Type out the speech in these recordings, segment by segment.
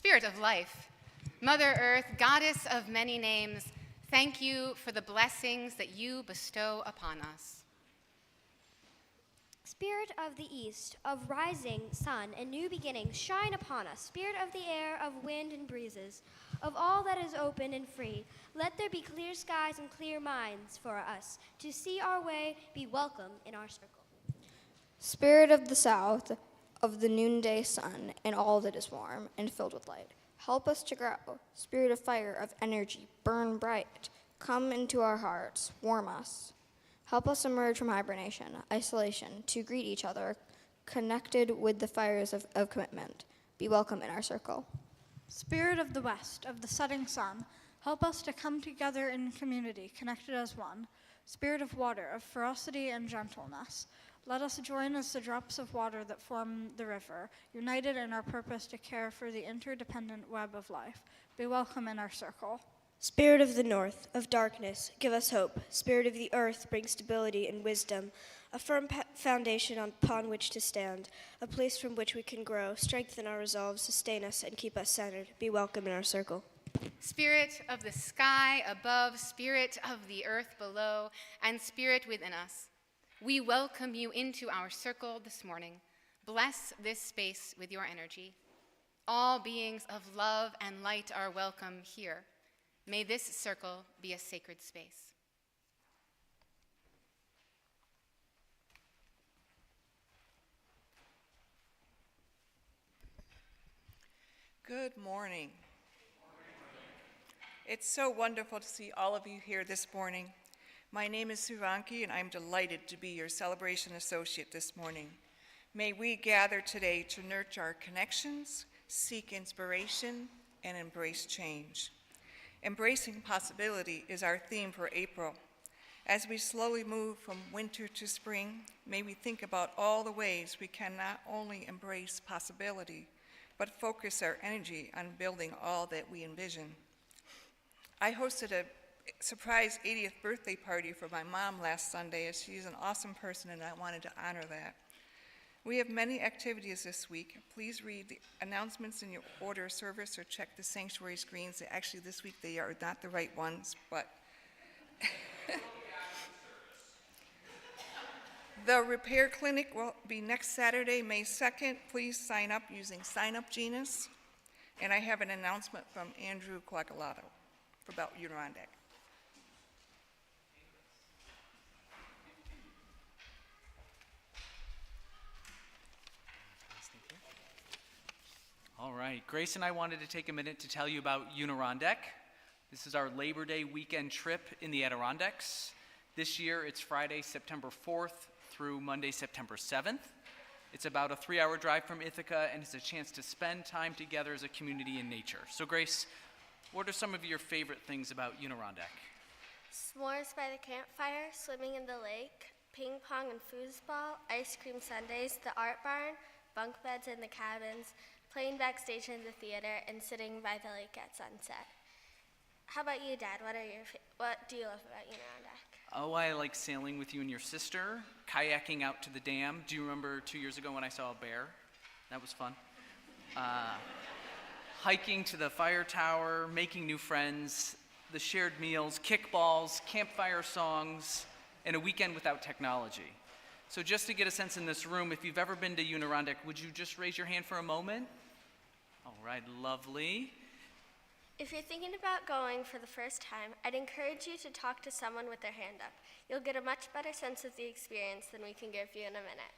Spirit of life, Mother Earth, goddess of many names, thank you for the blessings that you bestow upon us. Spirit of the east, of rising sun and new beginnings, shine upon us. Spirit of the air, of wind and breezes, of all that is open and free, let there be clear skies and clear minds for us to see our way, be welcome in our circle. Spirit of the south, of the noonday sun and all that is warm and filled with light, help us to grow. Spirit of fire, of energy, burn bright. Come into our hearts, warm us. Help us emerge from hibernation, isolation, to greet each other, connected with the fires of commitment. Be welcome in our circle. Spirit of the west, of the setting sun, help us to come together in community, connected as one. Spirit of water, of ferocity and gentleness, let us join as the drops of water that form the river, united in our purpose to care for the interdependent web of life. Be welcome in our circle. Spirit of the north, of darkness, give us hope. Spirit of the earth, bring stability and wisdom, a firm foundation upon which to stand, a place from which we can grow, strengthen our resolve, sustain us, and keep us centered. Be welcome in our circle. Spirit of the sky above, spirit of the earth below, and spirit within us, we welcome you into our circle this morning. Bless this space with your energy. All beings of love and light are welcome here. May this circle be a sacred space. Good morning. It's so wonderful to see all of you here this morning. My name is Suranki, and I'm delighted to be your celebration associate this morning. May we gather today to nurture our connections, seek inspiration, and embrace change. Embracing possibility is our theme for April. As we slowly move from winter to spring, may we think about all the ways we can not only embrace possibility, but focus our energy on building all that we envision. I hosted a surprise 80th birthday party for my mom last Sunday, as she's an awesome person and I wanted to honor that. We have many activities this week. Please read the announcements in your order of service or check the sanctuary screens. Actually, this week they are not the right ones, but the repair clinic will be next Saturday, May 2nd. Please sign up using Sign Up Genus. And I have an announcement from Andrew Quagliato about Unirondack. All right, Grace and I wanted to take a minute to tell you about Unirondack. This is our Labor Day weekend trip in the Adirondacks. This year, it's Friday, September 4th through Monday, September 7th. It's about a 3-hour drive from Ithaca, and it's a chance to spend time together as a community in nature. So Grace, what are some of your favorite things about Unirondack? S'mores by the campfire, swimming in the lake, ping pong and foosball, ice cream sundaes, the art barn, bunk beds in the cabins, playing backstage in the theater, and sitting by the lake at sunset. How about you, Dad? What do you love about Unirondack? Oh, I like sailing with you and your sister, kayaking out to the dam. Do you remember 2 years ago when I saw a bear? That was fun. Hiking to the fire tower, making new friends, the shared meals, kickballs, campfire songs, and a weekend without technology. So just to get a sense in this room, if you've ever been to Unirondack, would you just raise your hand for a moment? All right, lovely. If you're thinking about going for the first time, I'd encourage you to talk to someone with their hand up. You'll get a much better sense of the experience than we can give you in a minute.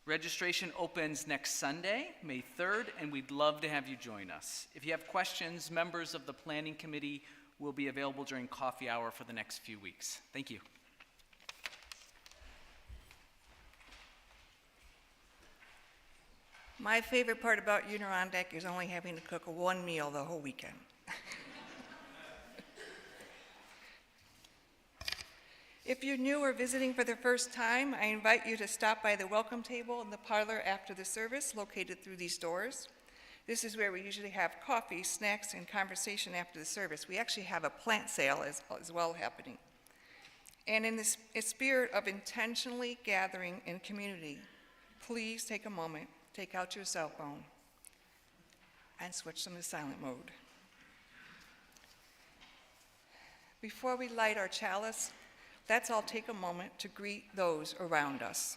Registration opens next Sunday, May 3rd, and we'd love to have you join us. If you have questions, members of the planning committee will be available during coffee hour for the next few weeks. Thank you. My favorite part about Unirondack is only having to cook one meal the whole weekend. If you're new or visiting for the first time, I invite you to stop by the welcome table in the parlor after the service, located through these doors. This is where we usually have coffee, snacks, and conversation after the service. We actually have a plant sale as well happening. And in this spirit of intentionally gathering in community, please take a moment, take out your cell phone. and switch them to silent mode. Before we light our chalice, let's all take a moment to greet those around us.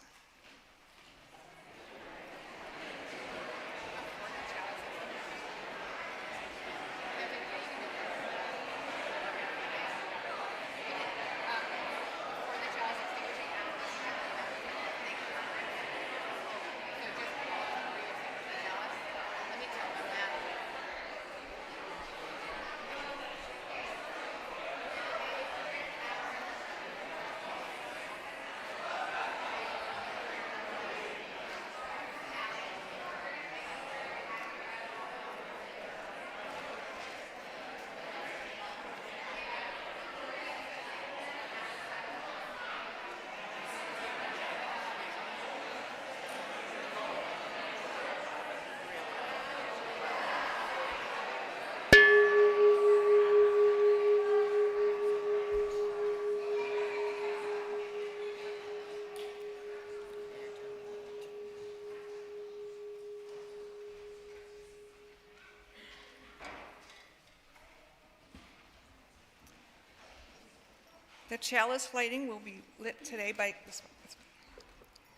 The chalice lighting will be lit today by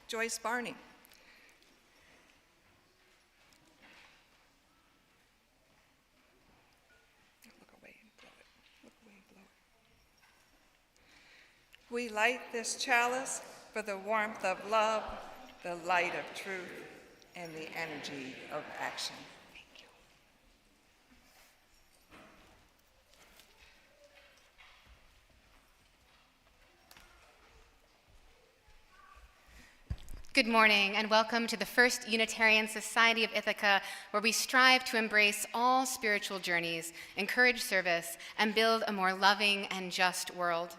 Joyce Barney. Look away and blow it. Look away and blow it. We light this chalice for the warmth of love, the light of truth, and the energy of action. Good morning, and welcome to the First Unitarian Society of Ithaca, where we strive to embrace all spiritual journeys, encourage service, and build a more loving and just world.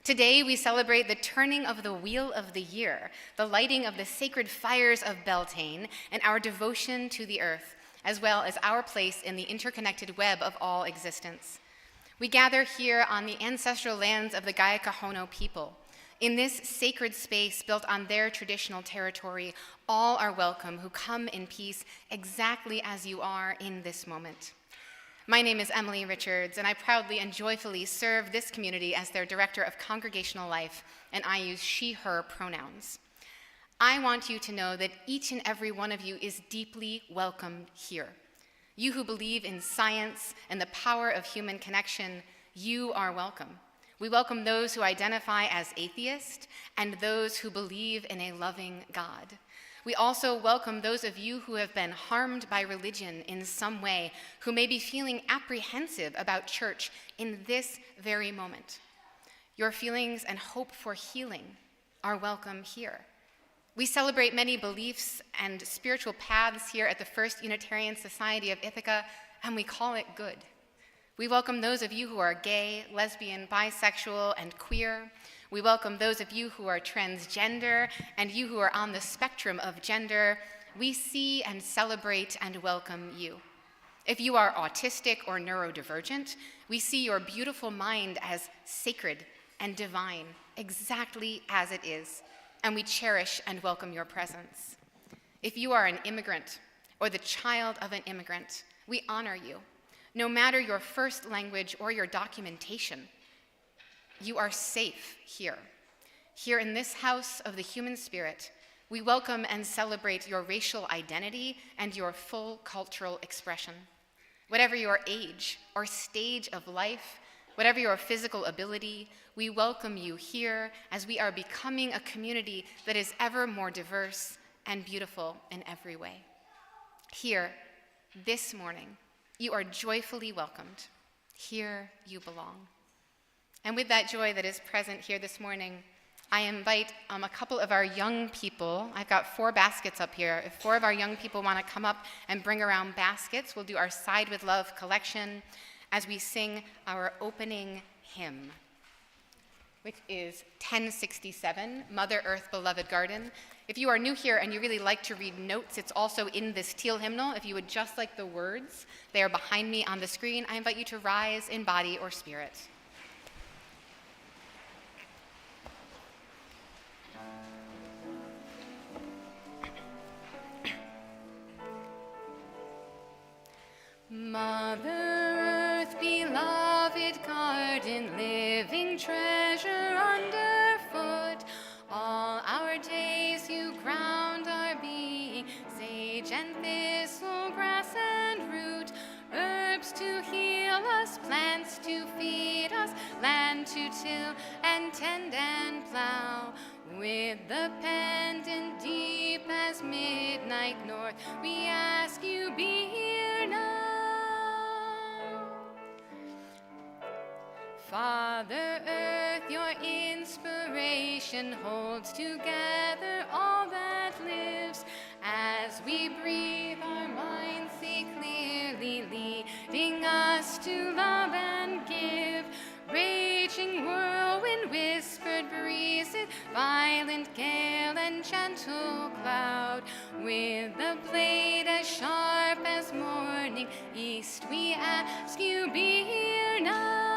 Today, we celebrate the turning of the wheel of the year, the lighting of the sacred fires of Beltane, and our devotion to the earth, as well as our place in the interconnected web of all existence. We gather here on the ancestral lands of the Gaia-Kahono people. In this sacred space built on their traditional territory, all are welcome who come in peace exactly as you are in this moment. My name is Emily Richards, and I proudly and joyfully serve this community as their Director of Congregational Life, and I use she, her pronouns. I want you to know that each and every one of you is deeply welcome here. You who believe in science and the power of human connection, you are welcome. We welcome those who identify as atheist and those who believe in a loving God. We also welcome those of you who have been harmed by religion in some way, who may be feeling apprehensive about church in this very moment. Your feelings and hope for healing are welcome here. We celebrate many beliefs and spiritual paths here at the First Unitarian Society of Ithaca, and we call it good. We welcome those of you who are gay, lesbian, bisexual, and queer. We welcome those of you who are transgender and you who are on the spectrum of gender. We see and celebrate and welcome you. If you are autistic or neurodivergent, we see your beautiful mind as sacred and divine, exactly as it is, and we cherish and welcome your presence. If you are an immigrant or the child of an immigrant, we honor you. No matter your first language or your documentation, you are safe here. Here in this house of the human spirit, we welcome and celebrate your racial identity and your full cultural expression. Whatever your age or stage of life, whatever your physical ability, we welcome you here as we are becoming a community that is ever more diverse and beautiful in every way. Here, this morning, you are joyfully welcomed. Here you belong. And with that joy that is present here this morning, I invite a couple of our young people. I've got 4 baskets up here. If 4 of our young people want to come up and bring around baskets, we'll do our Side with Love collection as we sing our opening hymn, which is 1067, Mother Earth, Beloved Garden. If you are new here and you really like to read notes, it's also in this teal hymnal. If you would just like the words, they are behind me on the screen. I invite you to rise in body or spirit. Mother Earth, beloved garden, living treasure underfoot, all our days you ground our being, sage and thistle, grass and root, herbs to heal us, plants to feed us, land to till and tend and plow. With the pendant deep as midnight north, we ask you be here now. Father Earth, your inspiration holds together all that lives. As we breathe, our minds see clearly, leading us to love and give. Raging whirlwind, whispered breezes, violent gale and gentle cloud. With the blade as sharp as morning east, we ask you be here now.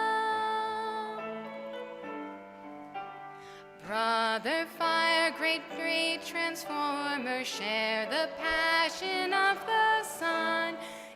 Brother fire, great transformer, share the passion of the sun.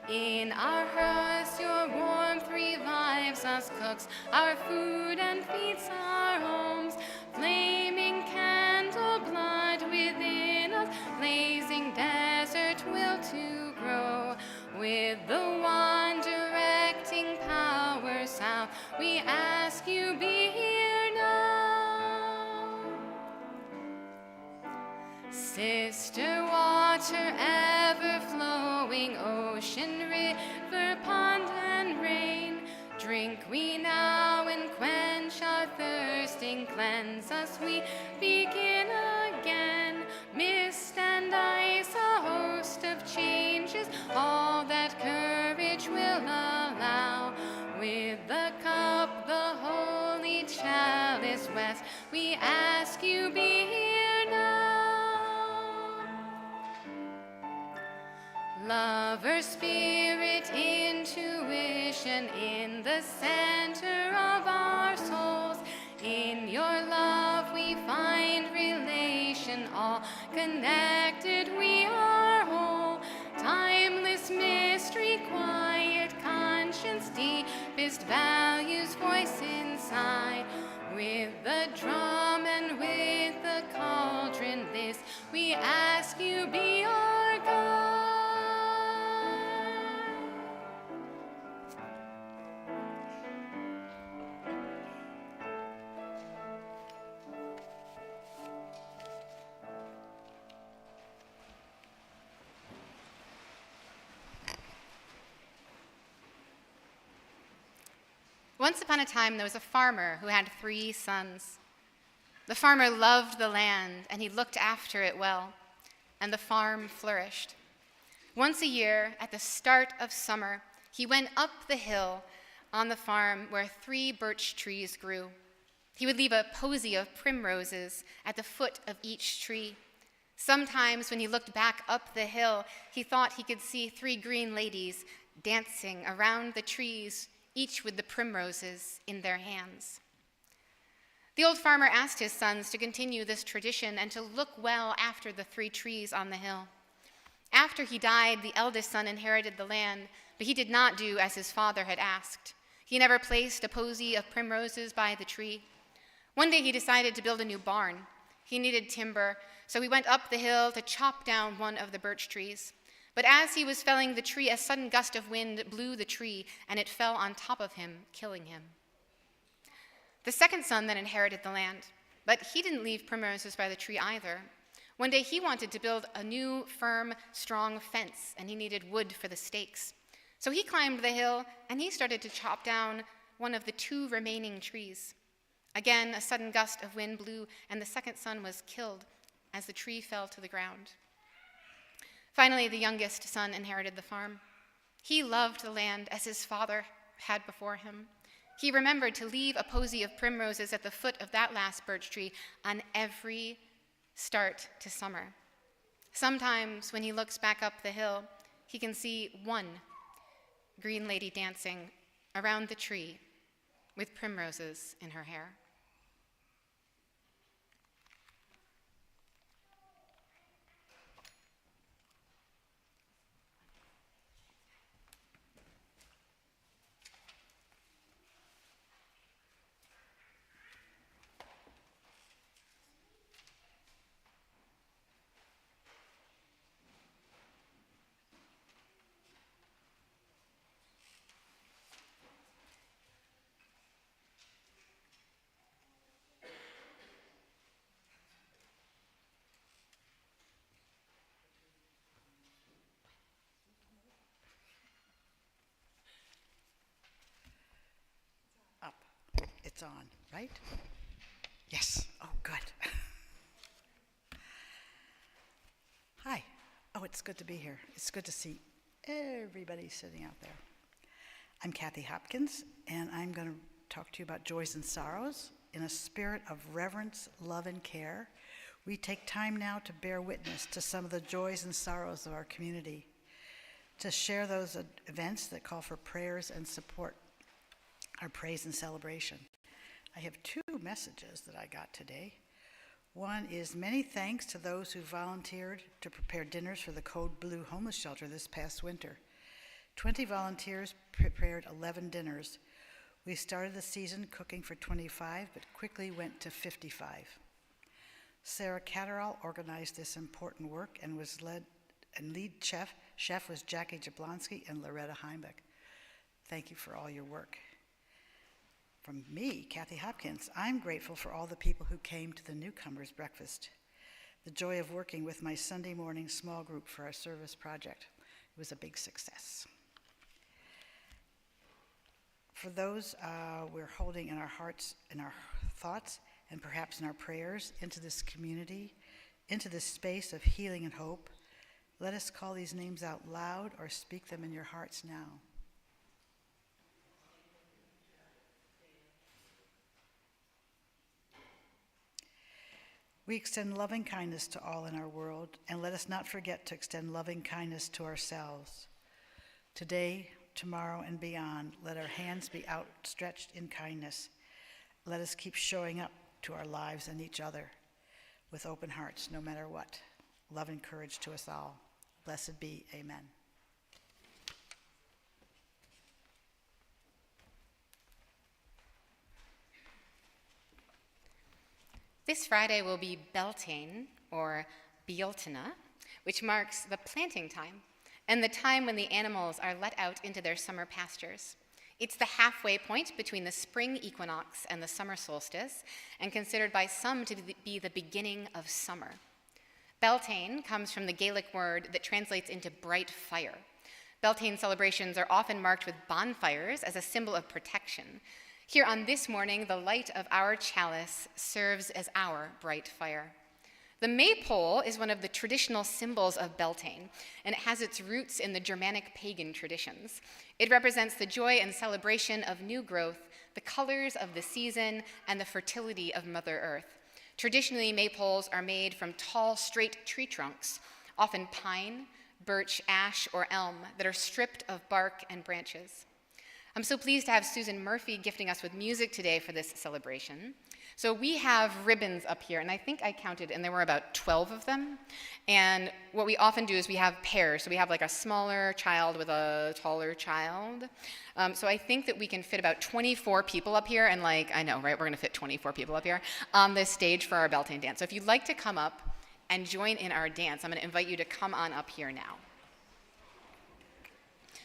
In our hearths your warmth revives us, cooks our food and feeds our homes. Flaming candle, blood within us, blazing desert will to grow. With the one directing power south, we ask you be here now. Sister water, ever flowing, ocean, river, pond, and rain, drink we now and quench our thirsting, cleanse us, we begin again. Mist and ice, a host of changes, all that courage will allow. With the cup, the holy chalice west, we ask you be here now. Lover, spirit, intuition, in the center of our souls. In your love we find relation, all connected we are whole. Timeless mystery, quiet conscience, deepest values voice inside. With the drum and with the cauldron, this we ask you be our God. Once upon a time, there was a farmer who had 3 sons. The farmer loved the land, and he looked after it well, and the farm flourished. Once a year, at the start of summer, he went up the hill on the farm where 3 birch trees grew. He would leave a posy of primroses at the foot of each tree. Sometimes when he looked back up the hill, he thought he could see 3 green ladies dancing around the trees, each with the primroses in their hands. The old farmer asked his sons to continue this tradition and to look well after the 3 trees on the hill. After he died, the eldest son inherited the land, but he did not do as his father had asked. He never placed a posy of primroses by the tree. One day he decided to build a new barn. He needed timber, so he went up the hill to chop down one of the birch trees. But as he was felling the tree, a sudden gust of wind blew the tree, and it fell on top of him, killing him. The second son then inherited the land, but he didn't leave primroses by the tree either. One day he wanted to build a new, firm, strong fence, and he needed wood for the stakes. So he climbed the hill, and he started to chop down one of the 2 remaining trees. Again, a sudden gust of wind blew, and the second son was killed as the tree fell to the ground. Finally, the youngest son inherited the farm. He loved the land as his father had before him. He remembered to leave a posy of primroses at the foot of that last birch tree on every start to summer. Sometimes when he looks back up the hill, he can see 1 green lady dancing around the tree with primroses in her hair. It's on, right? Yes. Oh, good. Hi. Oh, it's good to be here. It's good to see everybody sitting out there. I'm Kathy Hopkins, and I'm going to talk to you about joys and sorrows. In a spirit of reverence, love, and care, we take time now to bear witness to some of the joys and sorrows of our community, to share those events that call for prayers and support our praise and celebration. I have two messages that I got today. One is many thanks to those who volunteered to prepare dinners for the Code Blue homeless shelter this past winter. 20 volunteers prepared 11 dinners. We started the season cooking for 25, but quickly went to 55. Sarah Catterall organized this important work and lead chef was Jackie Jablonski and Loretta Heimbeck. Thank you for all your work. From me, Kathy Hopkins, I'm grateful for all the people who came to the newcomers' breakfast. The joy of working with my Sunday morning small group for our service project. It was a big success. For those we're holding in our hearts, in our thoughts, and perhaps in our prayers into this community, into this space of healing and hope, let us call these names out loud or speak them in your hearts now. We extend loving kindness to all in our world, and let us not forget to extend loving kindness to ourselves. Today, tomorrow, and beyond, let our hands be outstretched in kindness. Let us keep showing up to our lives and each other with open hearts, no matter what. Love and courage to us all. Blessed be, amen. This Friday will be Beltane, or Bealtaine, which marks the planting time and the time when the animals are let out into their summer pastures. It's the halfway point between the spring equinox and the summer solstice, and considered by some to be the beginning of summer. Beltane comes from the Gaelic word that translates into bright fire. Beltane celebrations are often marked with bonfires as a symbol of protection. Here on this morning, the light of our chalice serves as our bright fire. The maypole is one of the traditional symbols of Beltane, and it has its roots in the Germanic pagan traditions. It represents the joy and celebration of new growth, the colors of the season, and the fertility of Mother Earth. Traditionally, maypoles are made from tall, straight tree trunks, often pine, birch, ash, or elm, that are stripped of bark and branches. I'm so pleased to have Susan Murphy gifting us with music today for this celebration. So we have ribbons up here, and I think I counted, and there were about 12 of them. And what we often do is we have pairs. So we have like a smaller child with a taller child. So I think that we can fit about 24 people up here, and I know, right? We're gonna fit 24 people up here on this stage for our Beltane dance. So if you'd like to come up and join in our dance, I'm gonna invite you to come on up here now.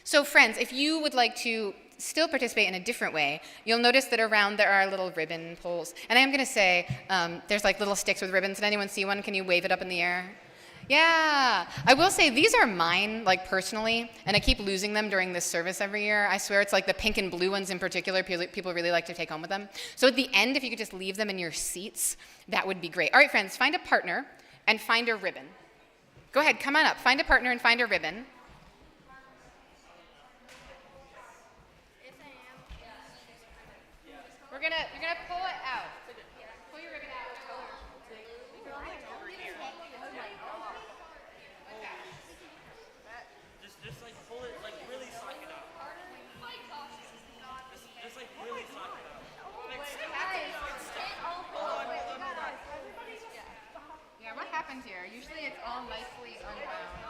So friends, if you would like to still participate in a different way, you'll notice that around there are little ribbon poles. And I am going to say, there's little sticks with ribbons. Did anyone see one? Can you wave it up in the air? Yeah. I will say these are mine, personally, and I keep losing them during this service every year. I swear it's the pink and blue ones in particular, people really like to take home with them. So at the end, if you could just leave them in your seats, that would be great. All right, friends, find a partner and find a ribbon. Go ahead, come on up. Find a partner and find a ribbon. You're gonna pull it out. Pull your ribbon out. Just pull it really sock it out. Just really sock it out. Yeah, what happens here? Usually it's all nicely unwound.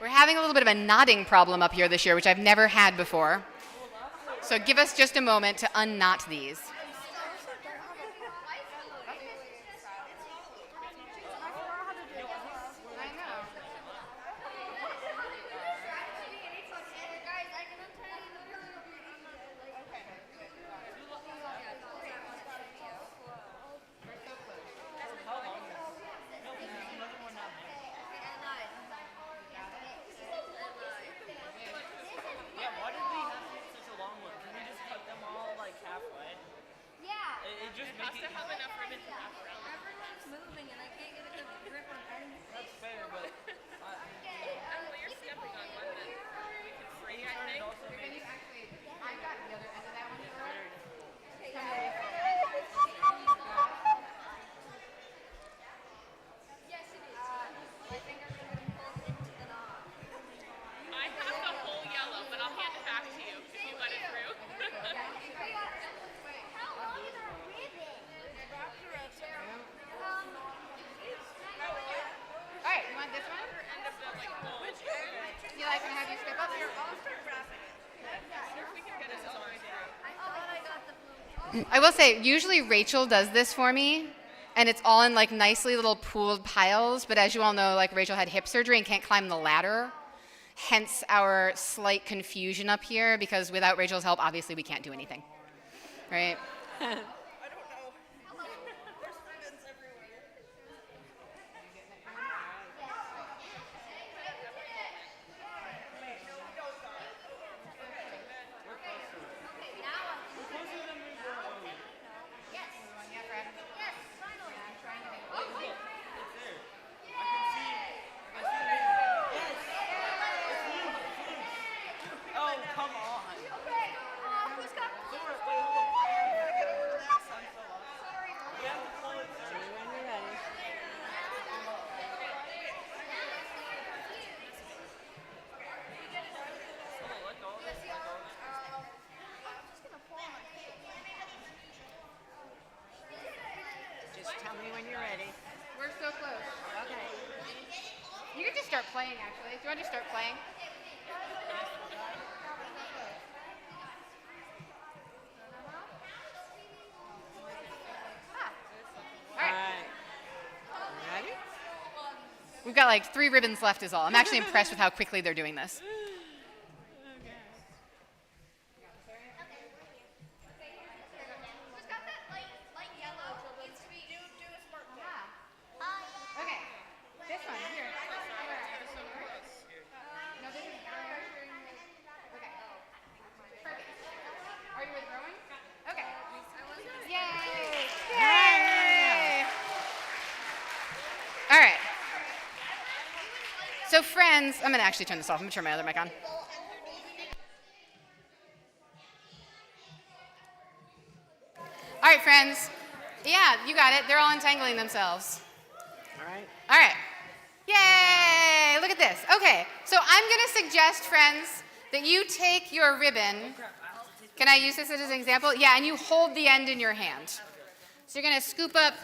We're having a little bit of a knotting problem up here this year, which I've never had before. So give us just a moment to unknot these. I will say, usually Rachel does this for me, and it's all in like nicely little pooled piles, but as you all know, like Rachel had hip surgery and can't climb the ladder, hence our slight confusion up here, because without Rachel's help, obviously we can't do anything, right? Oh, come on. Just tell me when you're ready. We're so close. Okay. You can just start playing, actually. Do you want to just start playing? All right. Ready? We've got like 3 ribbons left is all. I'm actually impressed with how quickly they're doing this. Okay. This one, here. No, this is okay. Perfect. Are you withdrawing? Okay. Yay! Yay! All right. So friends, I'm gonna actually turn this off. I'm gonna turn my other mic on. All right, friends. Yeah, you got it. They're all entangling themselves. All right. All right. Yay! Look at this. Okay, so I'm going to suggest, friends, that you take your ribbon. Can I use this as an example? Yeah, and you hold the end in your hand. So you're going to scoop up.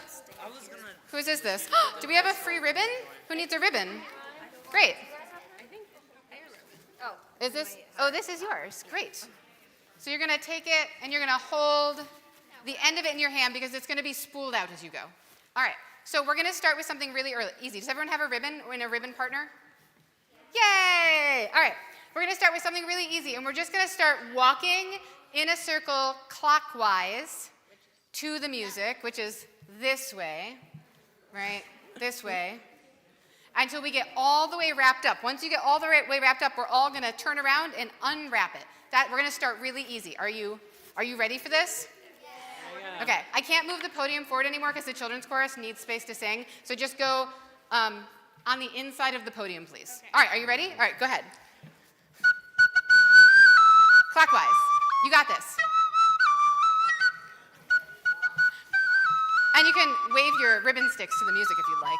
Whose is this? Do we have a free ribbon? Who needs a ribbon? Great. Oh, is this? Oh, this is yours. Great. So you're going to take it and you're going to hold the end of it in your hand because it's going to be spooled out as you go. All right. So we're going to start with something really easy. Does everyone have a ribbon and a ribbon partner? Yay! All right. We're going to start with something really easy, and we're just going to start walking in a circle clockwise to the music, which is this way, right? This way, until we get all the way wrapped up. Once you get all the way wrapped up, we're all going to turn around and unwrap it. We're going to start really easy. Are you ready for this? Okay, I can't move the podium forward anymore because the children's chorus needs space to sing. So just go on the inside of the podium, please. Okay. All right, are you ready? All right, go ahead. Clockwise. You got this. And you can wave your ribbon sticks to the music if you'd like.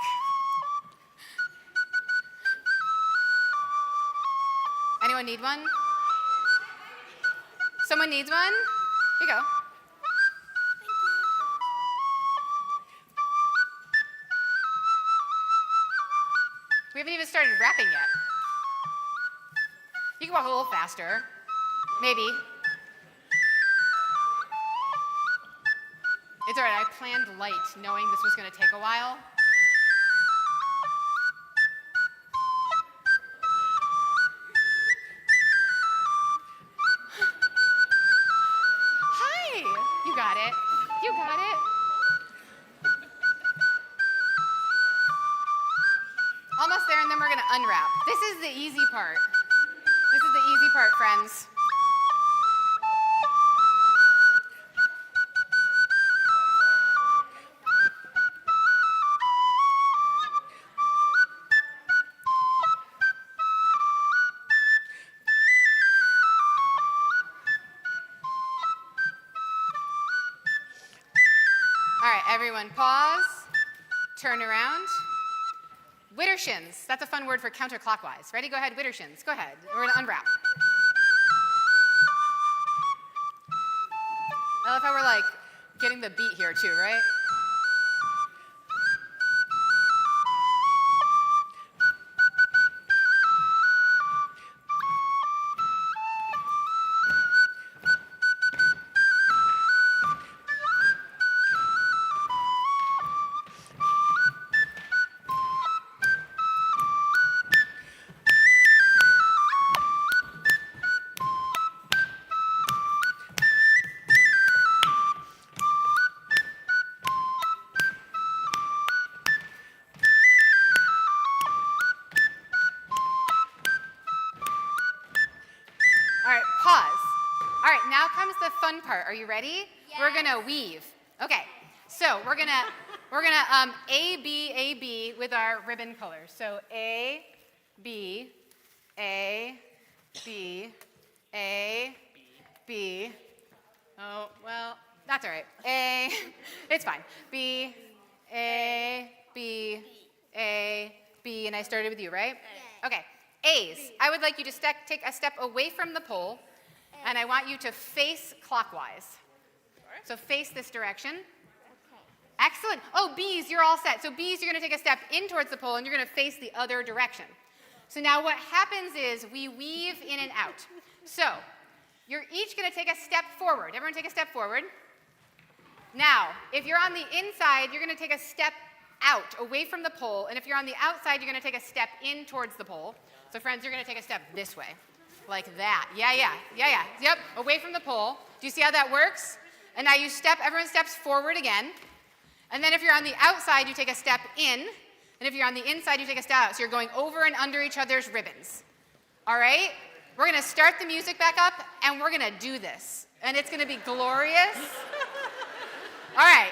Anyone need one? Someone needs one? Here you go. We haven't even started rapping yet. You can walk a little faster. Maybe. It's all right, I planned light, knowing this was going to take a while. Hi! You got it. You got it. Almost there, and then we're going to unwrap. This is the easy part. This is the easy part, friends. All right, everyone pause, turn around. Widdershins, that's a fun word for counterclockwise. Ready? Go ahead, widdershins, go ahead. We're gonna unwrap. I love how we're like getting the beat here too, right? fun part. Are you ready? Yes. We're gonna weave. Okay, so we're gonna A, B with our ribbon colors. So A, B, A, B, A, B. Oh, well, that's all right. A, it's fine. B, A, B, A, B, and I started with you, right? Yeah. Okay, A's. I would like you to take a step away from the pole, and I want you to face clockwise. So face this direction. Okay. Excellent. Oh, B's, you're all set. So B's, you're going to take a step in towards the pole, and you're going to face the other direction. So now what happens is we weave in and out. So you're each going to take a step forward. Everyone take a step forward. Now, if you're on the inside, you're going to take a step out, away from the pole. And if you're on the outside, you're going to take a step in towards the pole. So friends, you're going to take a step this way, like that. Yeah. Yep, away from the pole. Do you see how that works? And now everyone steps forward again. And then if you're on the outside, you take a step in. And if you're on the inside, you take a step out. So you're going over and under each other's ribbons. All right? We're going to start the music back up, and we're going to do this. And it's going to be glorious. All right.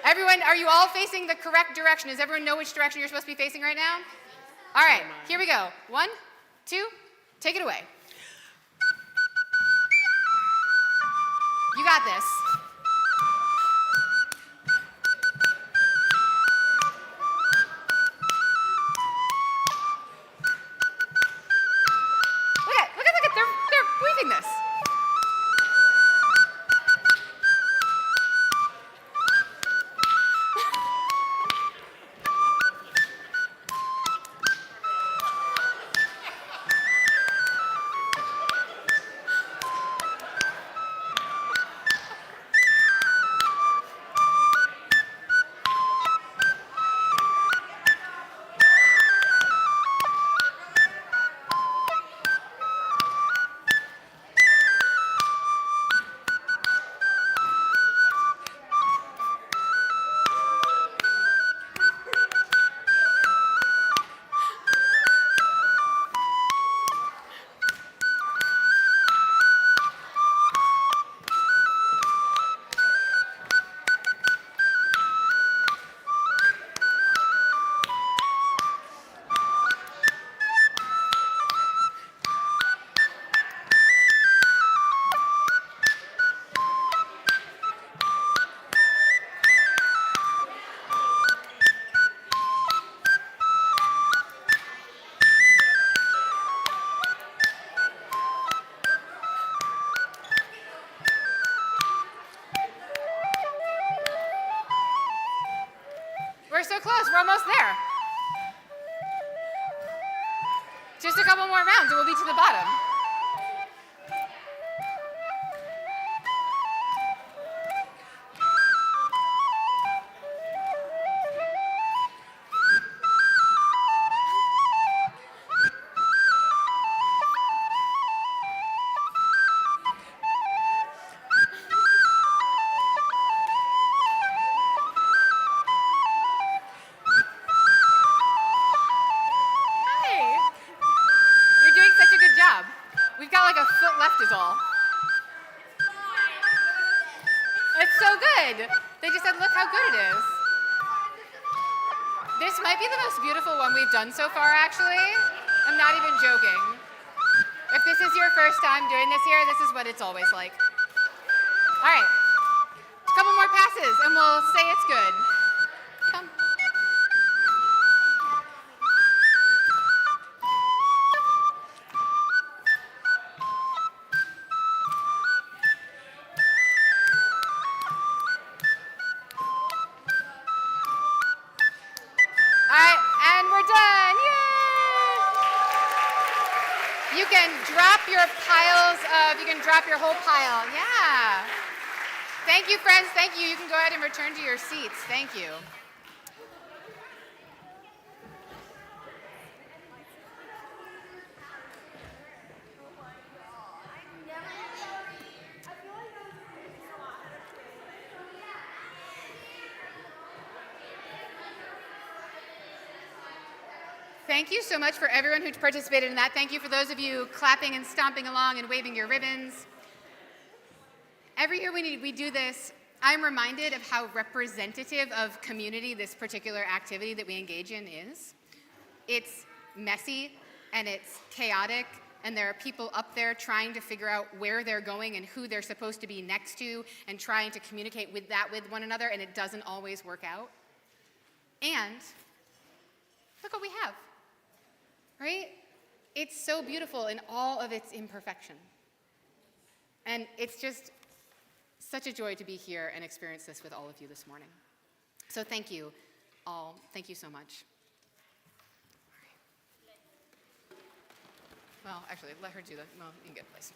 Everyone, are you all facing the correct direction? Does everyone know which direction you're supposed to be facing right now? All right. Here we go. 1, 2, take it away. You got this. Look at, they're weaving this. We're so close. We're almost there. Just a couple more rounds and we'll be to the bottom. We've got like a foot left is all. It's so good. They just said, look how good it is. This might be the most beautiful one we've done so far, actually. I'm not even joking. If this is your first time doing this here, this is what it's always like. All right, a couple more passes and we'll say it's good. Come. You can drop your whole pile. Yeah. Thank you, friends. Thank you. You can go ahead and return to your seats. Thank you. Thank you so much for everyone who participated in that. Thank you for those of you clapping and stomping along and waving your ribbons. Every year we do this, I'm reminded of how representative of community this particular activity that we engage in is. It's messy and it's chaotic, and there are people up there trying to figure out where they're going and who they're supposed to be next to and trying to communicate with one another, and it doesn't always work out. And look what we have, right? It's so beautiful in all of its imperfection. And it's just such a joy to be here and experience this with all of you this morning. So thank you all. Thank you so much. Well, actually, let her do that. Well, in a good place.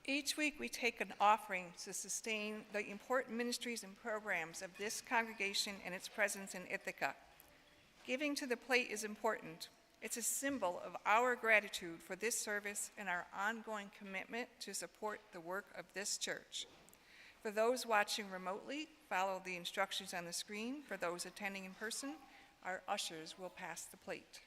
Each week we take an offering to sustain the important ministries and programs of this congregation and its presence in Ithaca. Giving to the plate is important. It's a symbol of our gratitude for this service and our ongoing commitment to support the work of this church. For those watching remotely, follow the instructions on the screen. For those attending in person, our ushers will pass the plate.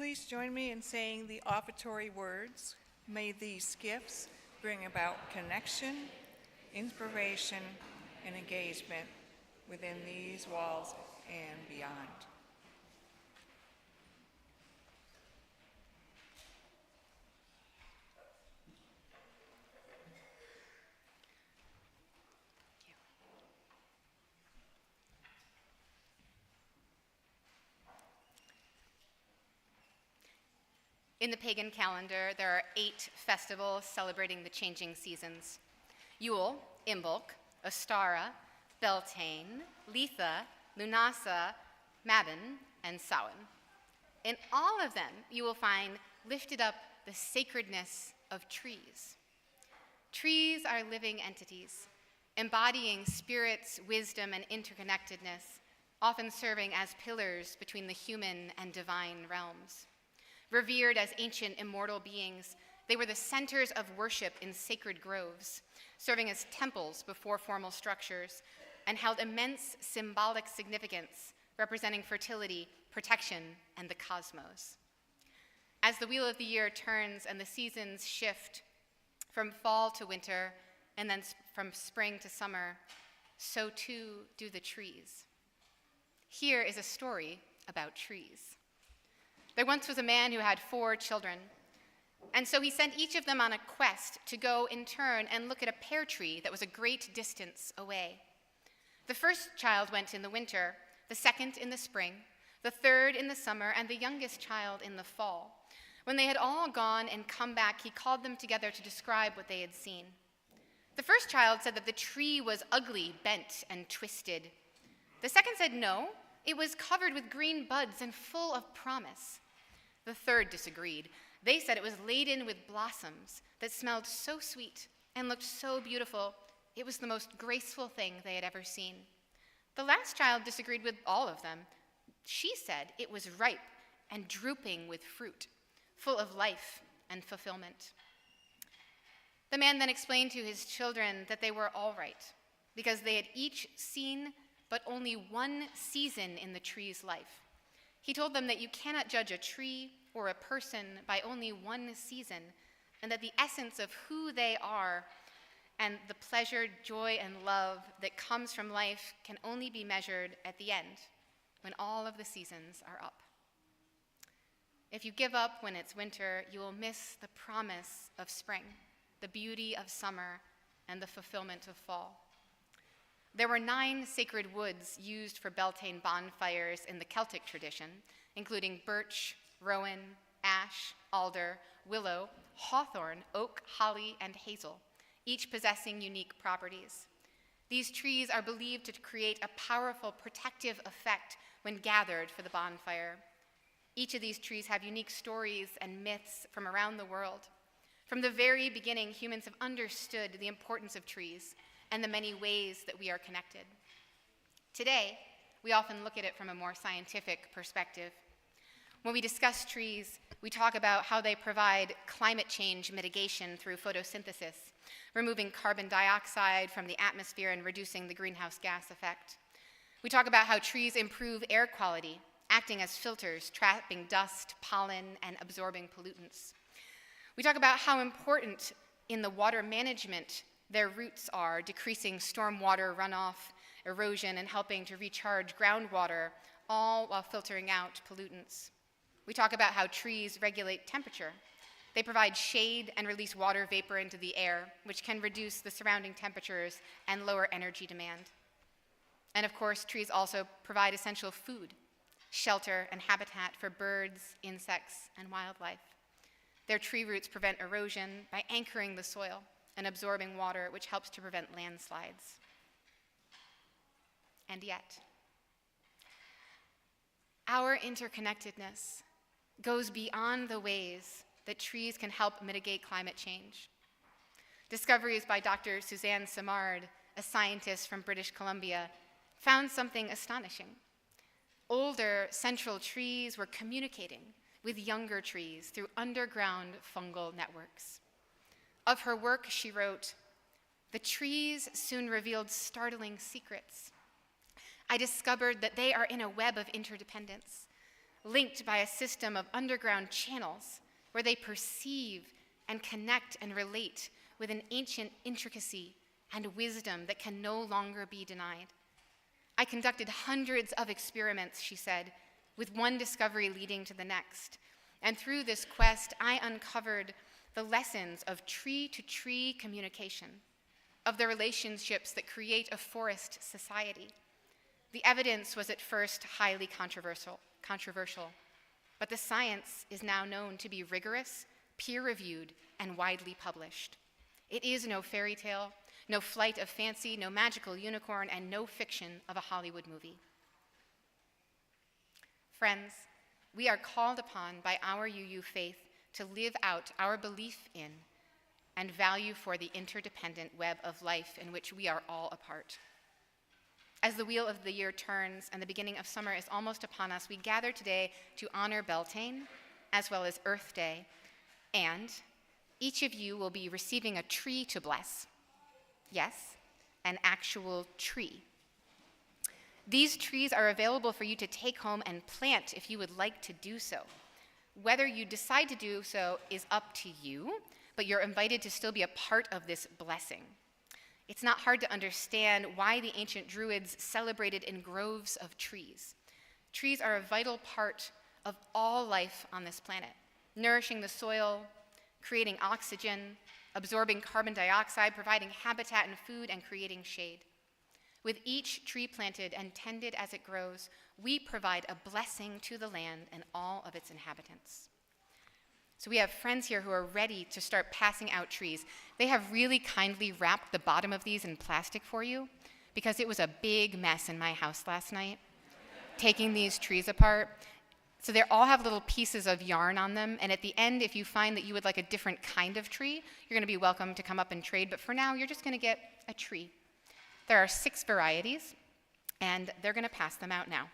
please join me in saying the offertory words? May these gifts bring about connection, inspiration, and engagement within these walls and beyond. In the pagan calendar, there are 8 festivals celebrating the changing seasons: Yule, Imbolc, Ostara, Beltane, Letha, Lunasa, Mabon, and Samhain. In all of them, you will find lifted up the sacredness of trees. Trees are living entities, embodying spirit's wisdom and interconnectedness, often serving as pillars between the human and divine realms. Revered as ancient immortal beings, they were the centers of worship in sacred groves, serving as temples before formal structures, and held immense symbolic significance, representing fertility, protection, and the cosmos. As the wheel of the year turns and the seasons shift from fall to winter, and then from spring to summer, so too do the trees. Here is a story about trees. There once was a man who had 4 children, and so he sent each of them on a quest to go in turn and look at a pear tree that was a great distance away. The first child went in the winter, the second in the spring, the third in the summer, and the youngest child in the fall. When they had all gone and come back, he called them together to describe what they had seen. The first child said that the tree was ugly, bent, and twisted. The second said no, it was covered with green buds and full of promise. The third disagreed. They said it was laden with blossoms that smelled so sweet and looked so beautiful, it was the most graceful thing they had ever seen. The last child disagreed with all of them. She said it was ripe and drooping with fruit, full of life and fulfillment. The man then explained to his children that they were all right, because they had each seen but only one season in the tree's life. He told them that you cannot judge a tree or a person by only one season, and that the essence of who they are and the pleasure, joy, and love that comes from life can only be measured at the end, when all of the seasons are up. If you give up when it's winter, you will miss the promise of spring, the beauty of summer, and the fulfillment of fall. There were 9 sacred woods used for Beltane bonfires in the Celtic tradition, including birch, rowan, ash, alder, willow, hawthorn, oak, holly, and hazel, each possessing unique properties. These trees are believed to create a powerful protective effect when gathered for the bonfire. Each of these trees have unique stories and myths from around the world. From the very beginning, humans have understood the importance of trees and the many ways that we are connected. Today, we often look at it from a more scientific perspective. When we discuss trees, we talk about how they provide climate change mitigation through photosynthesis, removing carbon dioxide from the atmosphere and reducing the greenhouse gas effect. We talk about how trees improve air quality, acting as filters, trapping dust, pollen, and absorbing pollutants. We talk about how important in the water management their roots are, decreasing stormwater runoff, erosion, and helping to recharge groundwater, all while filtering out pollutants. We talk about how trees regulate temperature. They provide shade and release water vapor into the air, which can reduce the surrounding temperatures and lower energy demand. And of course, trees also provide essential food, shelter, and habitat for birds, insects, and wildlife. Their tree roots prevent erosion by anchoring the soil and absorbing water, which helps to prevent landslides. And yet, our interconnectedness goes beyond the ways that trees can help mitigate climate change. Discoveries by Dr. Suzanne Simard, a scientist from British Columbia, found something astonishing. Older central trees were communicating with younger trees through underground fungal networks. Of her work, she wrote, "The trees soon revealed startling secrets. I discovered that they are in a web of interdependence. linked by a system of underground channels where they perceive and connect and relate with an ancient intricacy and wisdom that can no longer be denied. I conducted hundreds of experiments, she said, with one discovery leading to the next. And through this quest, I uncovered the lessons of tree-to-tree communication, of the relationships that create a forest society. The evidence was at first highly controversial, but the science is now known to be rigorous, peer-reviewed, and widely published. It is no fairy tale, no flight of fancy, no magical unicorn, and no fiction of a Hollywood movie. Friends, we are called upon by our UU faith to live out our belief in and value for the interdependent web of life in which we are all a part. As the wheel of the year turns and the beginning of summer is almost upon us, we gather today to honor Beltane, as well as Earth Day, and each of you will be receiving a tree to bless. Yes, an actual tree. These trees are available for you to take home and plant if you would like to do so. Whether you decide to do so is up to you, but you're invited to still be a part of this blessing. It's not hard to understand why the ancient Druids celebrated in groves of trees. Trees are a vital part of all life on this planet, nourishing the soil, creating oxygen, absorbing carbon dioxide, providing habitat and food, and creating shade. With each tree planted and tended as it grows, we provide a blessing to the land and all of its inhabitants. So we have friends here who are ready to start passing out trees. They have really kindly wrapped the bottom of these in plastic for you because it was a big mess in my house last night, taking these trees apart. So they all have little pieces of yarn on them, and at the end, if you find that you would like a different kind of tree, you're gonna be welcome to come up and trade, but for now, you're just gonna get a tree. There are 6 varieties, and they're gonna pass them out now.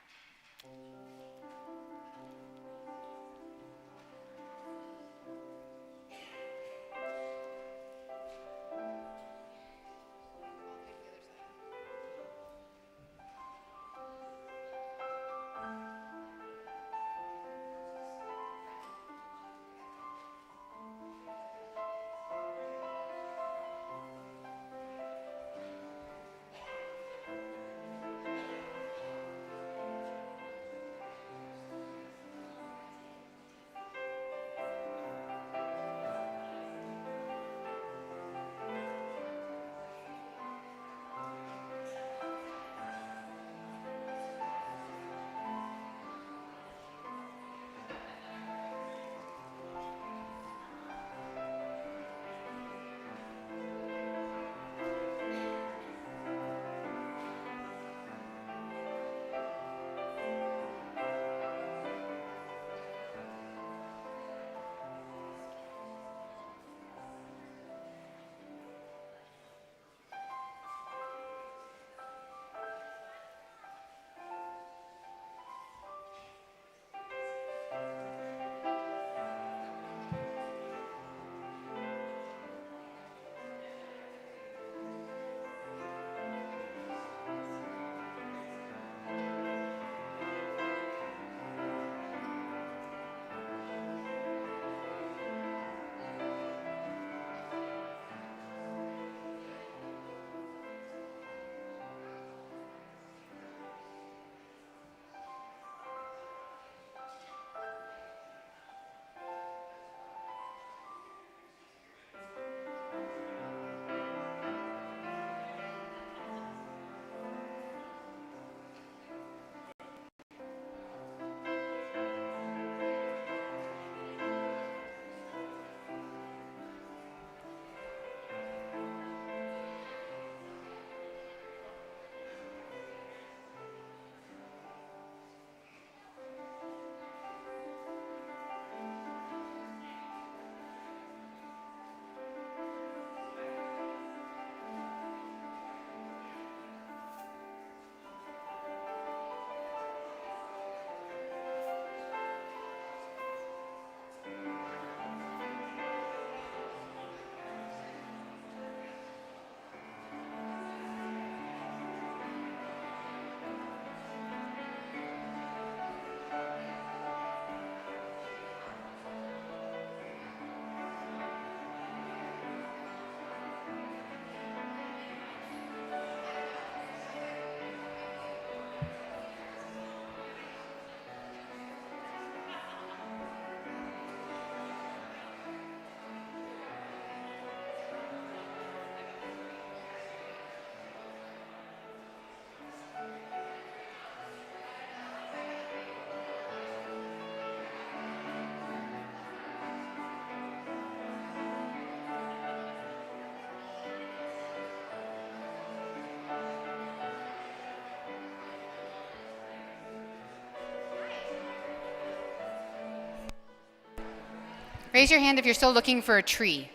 Raise your hand if you're still looking for a tree.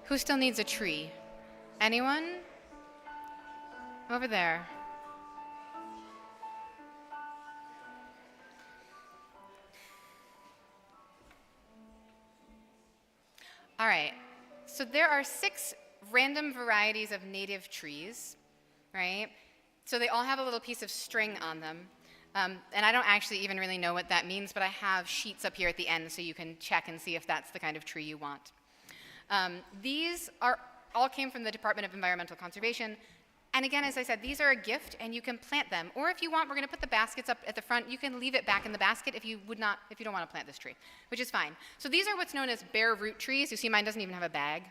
Who still needs a tree? Anyone? Over there. All right, so there are 6 random varieties of native trees, right? So they all have a little piece of string on them. And I don't actually even really know what that means, but I have sheets up here at the end so you can check and see if that's the kind of tree you want. These all came from the Department of Environmental Conservation. And again, as I said, these are a gift and you can plant them. Or if you want, we're gonna put the baskets up at the front. You can leave it back in the basket if you don't wanna plant this tree, which is fine. So these are what's known as bare root trees. You see mine doesn't even have a bag.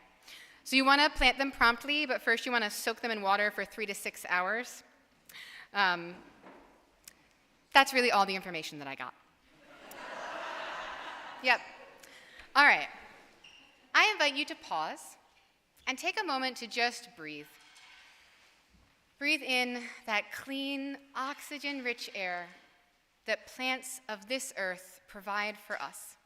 So you wanna plant them promptly, but first you wanna soak them in water for 3 to 6 hours. That's really all the information that I got. Yep. All right. I invite you to pause and take a moment to just breathe. Breathe in that clean, oxygen-rich air that plants of this earth provide for us.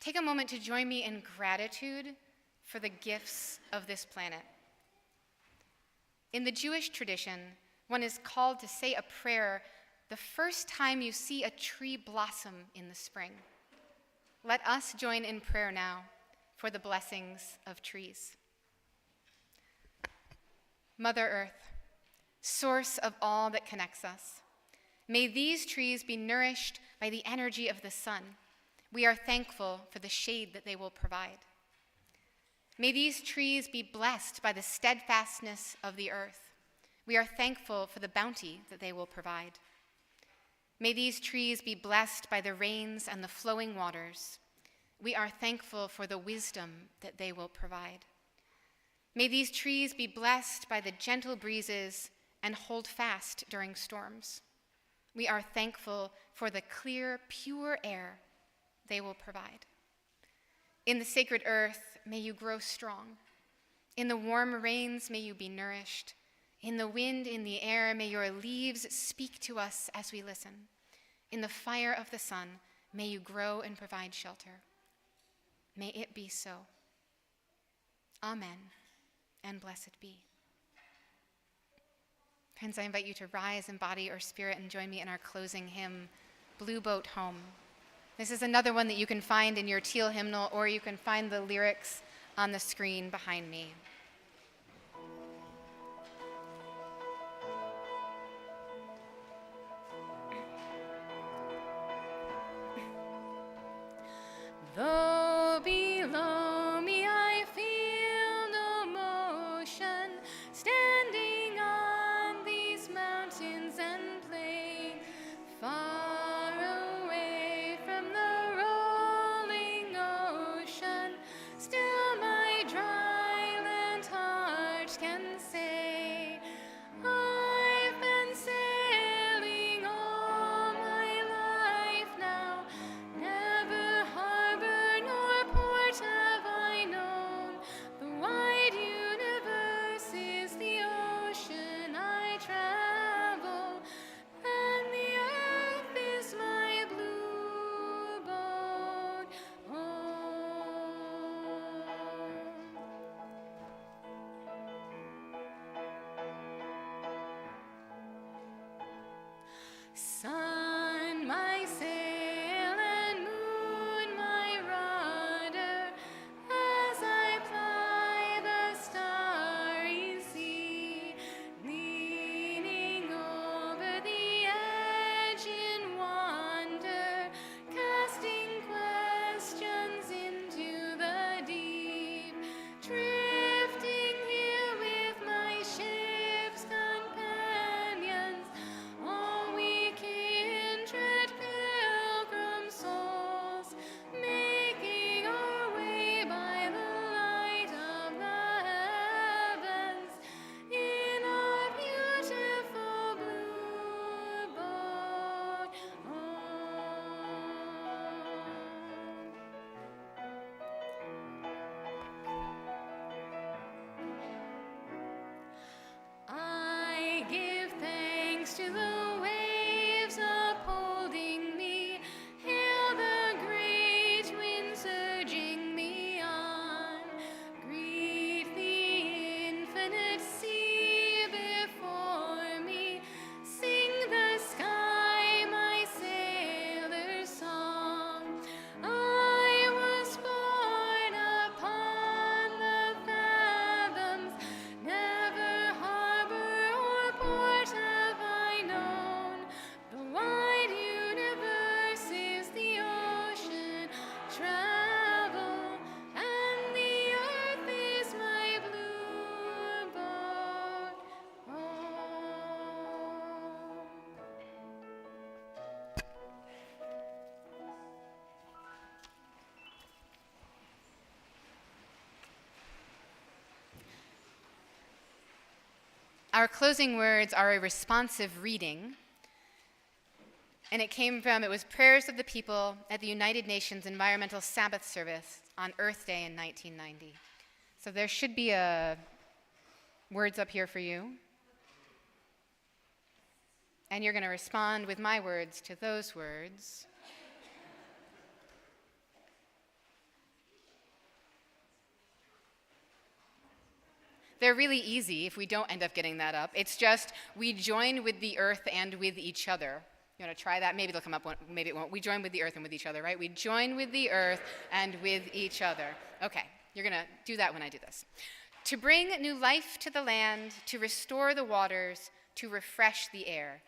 Take a moment to join me in gratitude for the gifts of this planet. In the Jewish tradition, one is called to say a prayer the first time you see a tree blossom in the spring. Let us join in prayer now for the blessings of trees. Mother Earth, source of all that connects us, may these trees be nourished by the energy of the sun. We are thankful for the shade that they will provide. May these trees be blessed by the steadfastness of the earth. We are thankful for the bounty that they will provide. May these trees be blessed by the rains and the flowing waters. We are thankful for the wisdom that they will provide. May these trees be blessed by the gentle breezes and hold fast during storms. We are thankful for the clear, pure air they will provide. In the sacred earth, may you grow strong. In the warm rains, may you be nourished. In the wind, in the air, may your leaves speak to us as we listen. In the fire of the sun, may you grow and provide shelter. May it be so. Amen, and blessed be. Friends, I invite you to rise in body or spirit and join me in our closing hymn, Blue Boat Home. This is another one that you can find in your teal hymnal, or you can find the lyrics on the screen behind me. Though below me I feel no motion, standing on these mountains and plain, far away from the rolling ocean, still my dry land Our closing words are a responsive reading, and it was prayers of the people at the United Nations Environmental Sabbath Service on Earth Day in 1990. So there should be words up here for you. And you're going to respond with my words to those words. They're really easy if we don't end up getting that up. It's just, we join with the earth and with each other. You want to try that? Maybe it'll come up, maybe it won't. We join with the earth and with each other, right? We join with the earth and with each other. Okay, you're going to do that when I do this. To bring new life to the land, to restore the waters, to refresh the air.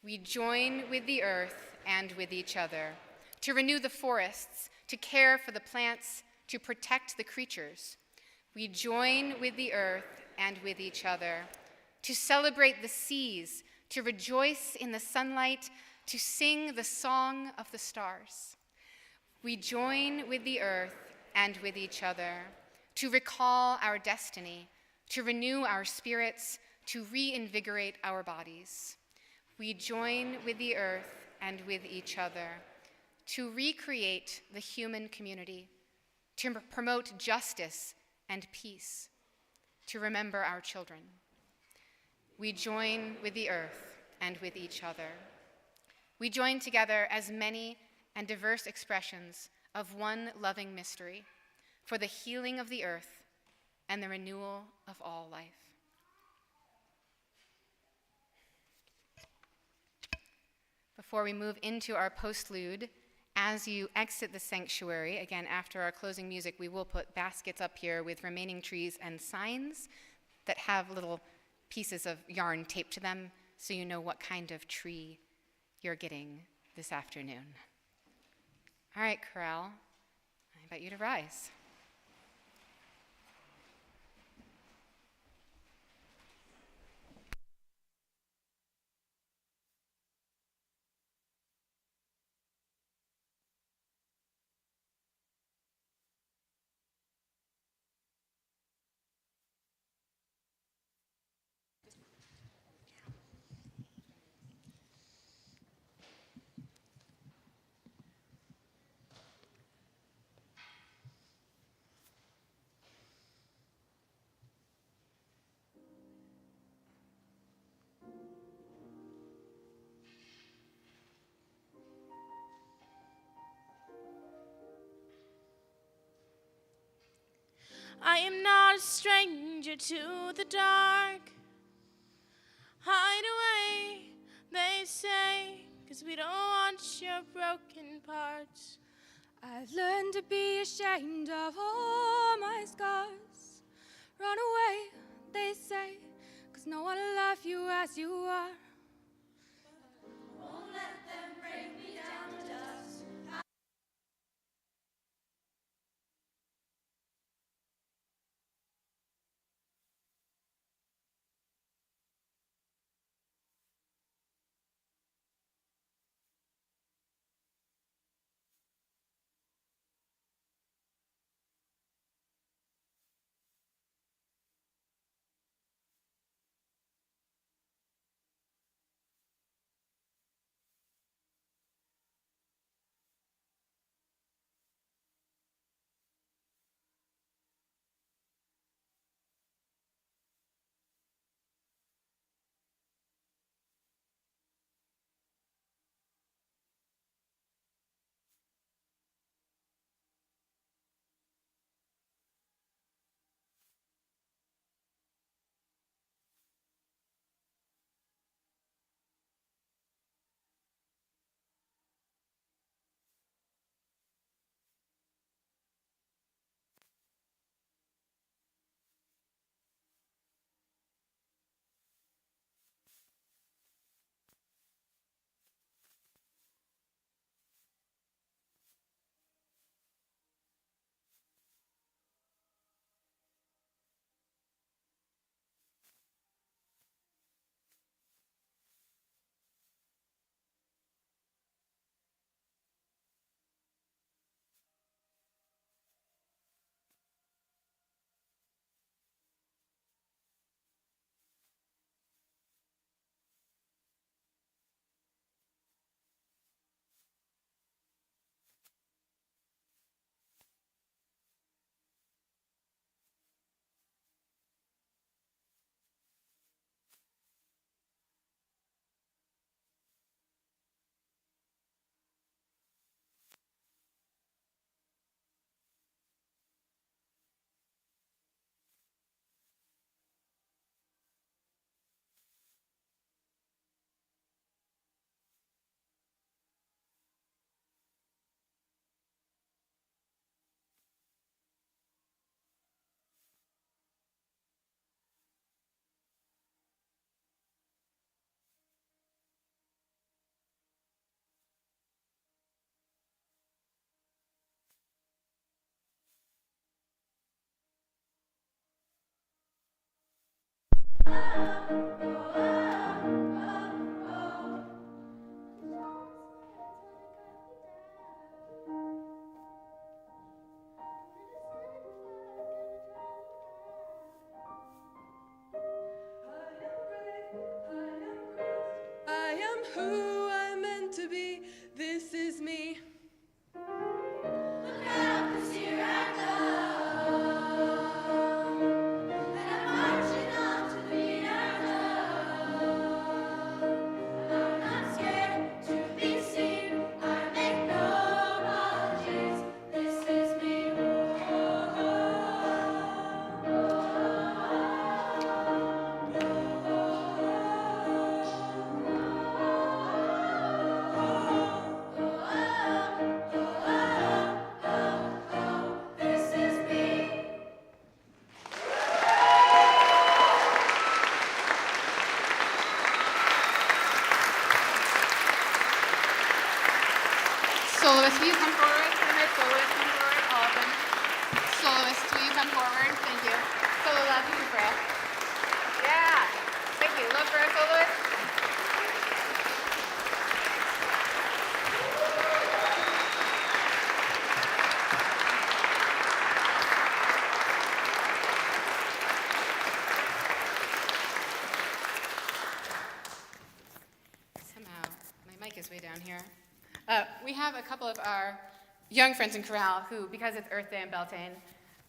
We join with the earth and with each other. To renew the forests, to care for the plants, to protect the creatures. We join with the earth and with each other. To celebrate the seas, to rejoice in the sunlight, to sing the song of the stars. We join with the earth and with each other. To recall our destiny, to renew our spirits, to reinvigorate our bodies. We join with the earth and with each other to recreate the human community, to promote justice and peace, to remember our children. We join with the earth and with each other. We join together as many and diverse expressions of one loving mystery for the healing of the earth and the renewal of all life. Before we move into our postlude, as you exit the sanctuary, again, after our closing music, we will put baskets up here with remaining trees and signs that have little pieces of yarn taped to them so you know what kind of tree you're getting this afternoon. All right, chorale, I invite you to rise. I am not a stranger to the dark. Hide away, they say, 'cause we don't want your broken parts. I've learned to be ashamed of all my scars. Run away, they say, 'cause no one will love you as you are. Won't let them break me down to dust. I am who I'm meant to be. This is me. Look out, 'cause here I come, and I'm marching on to the beat I love. I'm not scared to be seen. I make no apologies. This is me. This is me. Soloists, will you come forward? Timid soloists, come forward, all of them. Soloists, will you come forward? Thank you. Solo left, you can pray. Yeah, thank you. Love for our soloists. Somehow, my mic is way down here. We have a couple of our young friends in Corral who, because it's Earth Day in Beltane,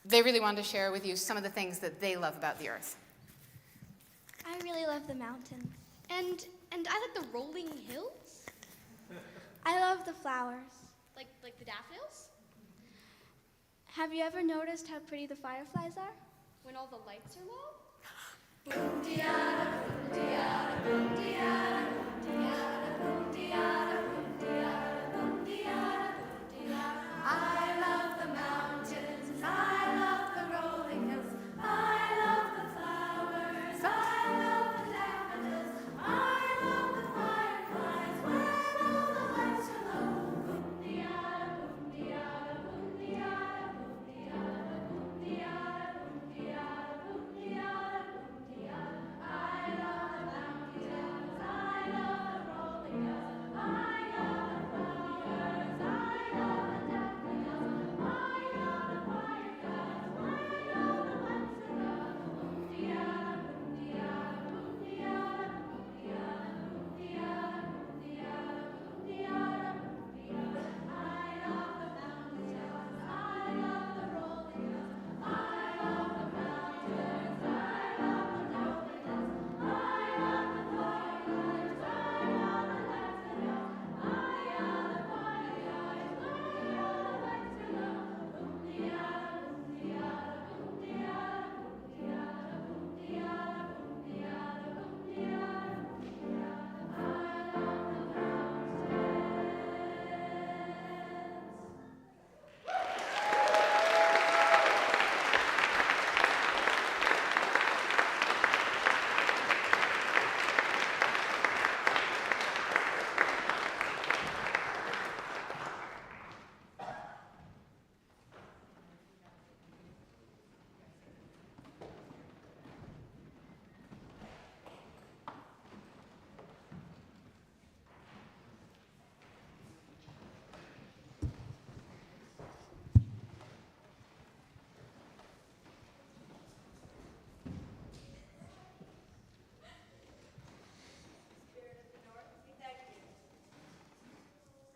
they really wanted to share with you some of the things that they love about the Earth. I really love the mountain. And I like the rolling hills. I love the flowers. Like the daffodils? Have you ever noticed how pretty the fireflies are when all the lights are low? I love the mountains, I love the rolling hills, I love the flowers, I love the daffodils, I love the fireflies when all the lights are low. Boom-de-yada, boom-de-yada, boom-de-yada, boom-de-yada, boom-de-yada, boom-de-yada, boom-de-yada, boom-de-yada. I love the mountains, I love the rolling hills, I love the flowers, I love the daffodils, I love the fireflies when all the lights are low. Boom-de-yada, boom-de-yada, boom-de-yada, boom-de-yada, boom-de-yada, boom-de-yada, boom-de-yada, boom-de-yada. I love the mountains, I love the rolling hills, I love the mountains, I love the rolling hills, I love the fireflies, I love the daffodils, I love the fireflies when all the lights are low. Boom-de-yada, boom-de-yada, boom-de-yada, boom-de-yada, boom-de-yada, boom-de-yada, boom-de-yada, boom-de-yada. I love the mountains.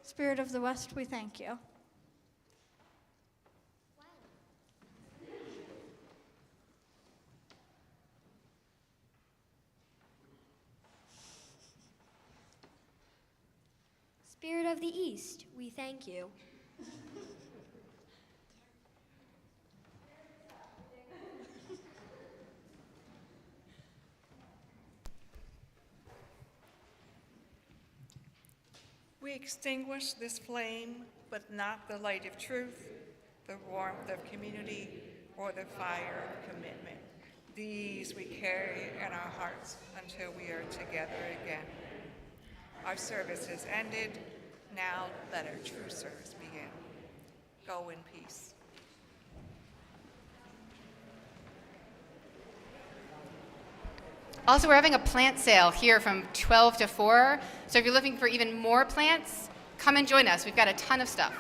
Spirit of the West, we thank you. Spirit of the East, we thank you. We extinguish this flame, but not the light of truth, the warmth of community, or the fire of commitment. These we carry in our hearts until we are together again. Our service has ended. Now let our true service begin. Go in peace. Also, we're having a plant sale here from 12 to 4. So if you're looking for even more plants, come and join us. We've got a ton of stuff.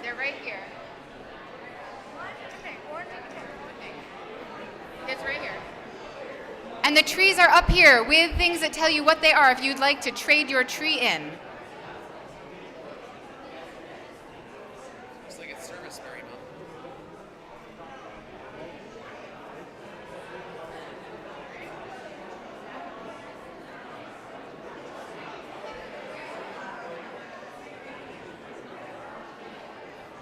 They're right here. It's right here. And the trees are up here with things that tell you what they are if you'd like to trade your tree in. Looks like it's Serviceberry Month.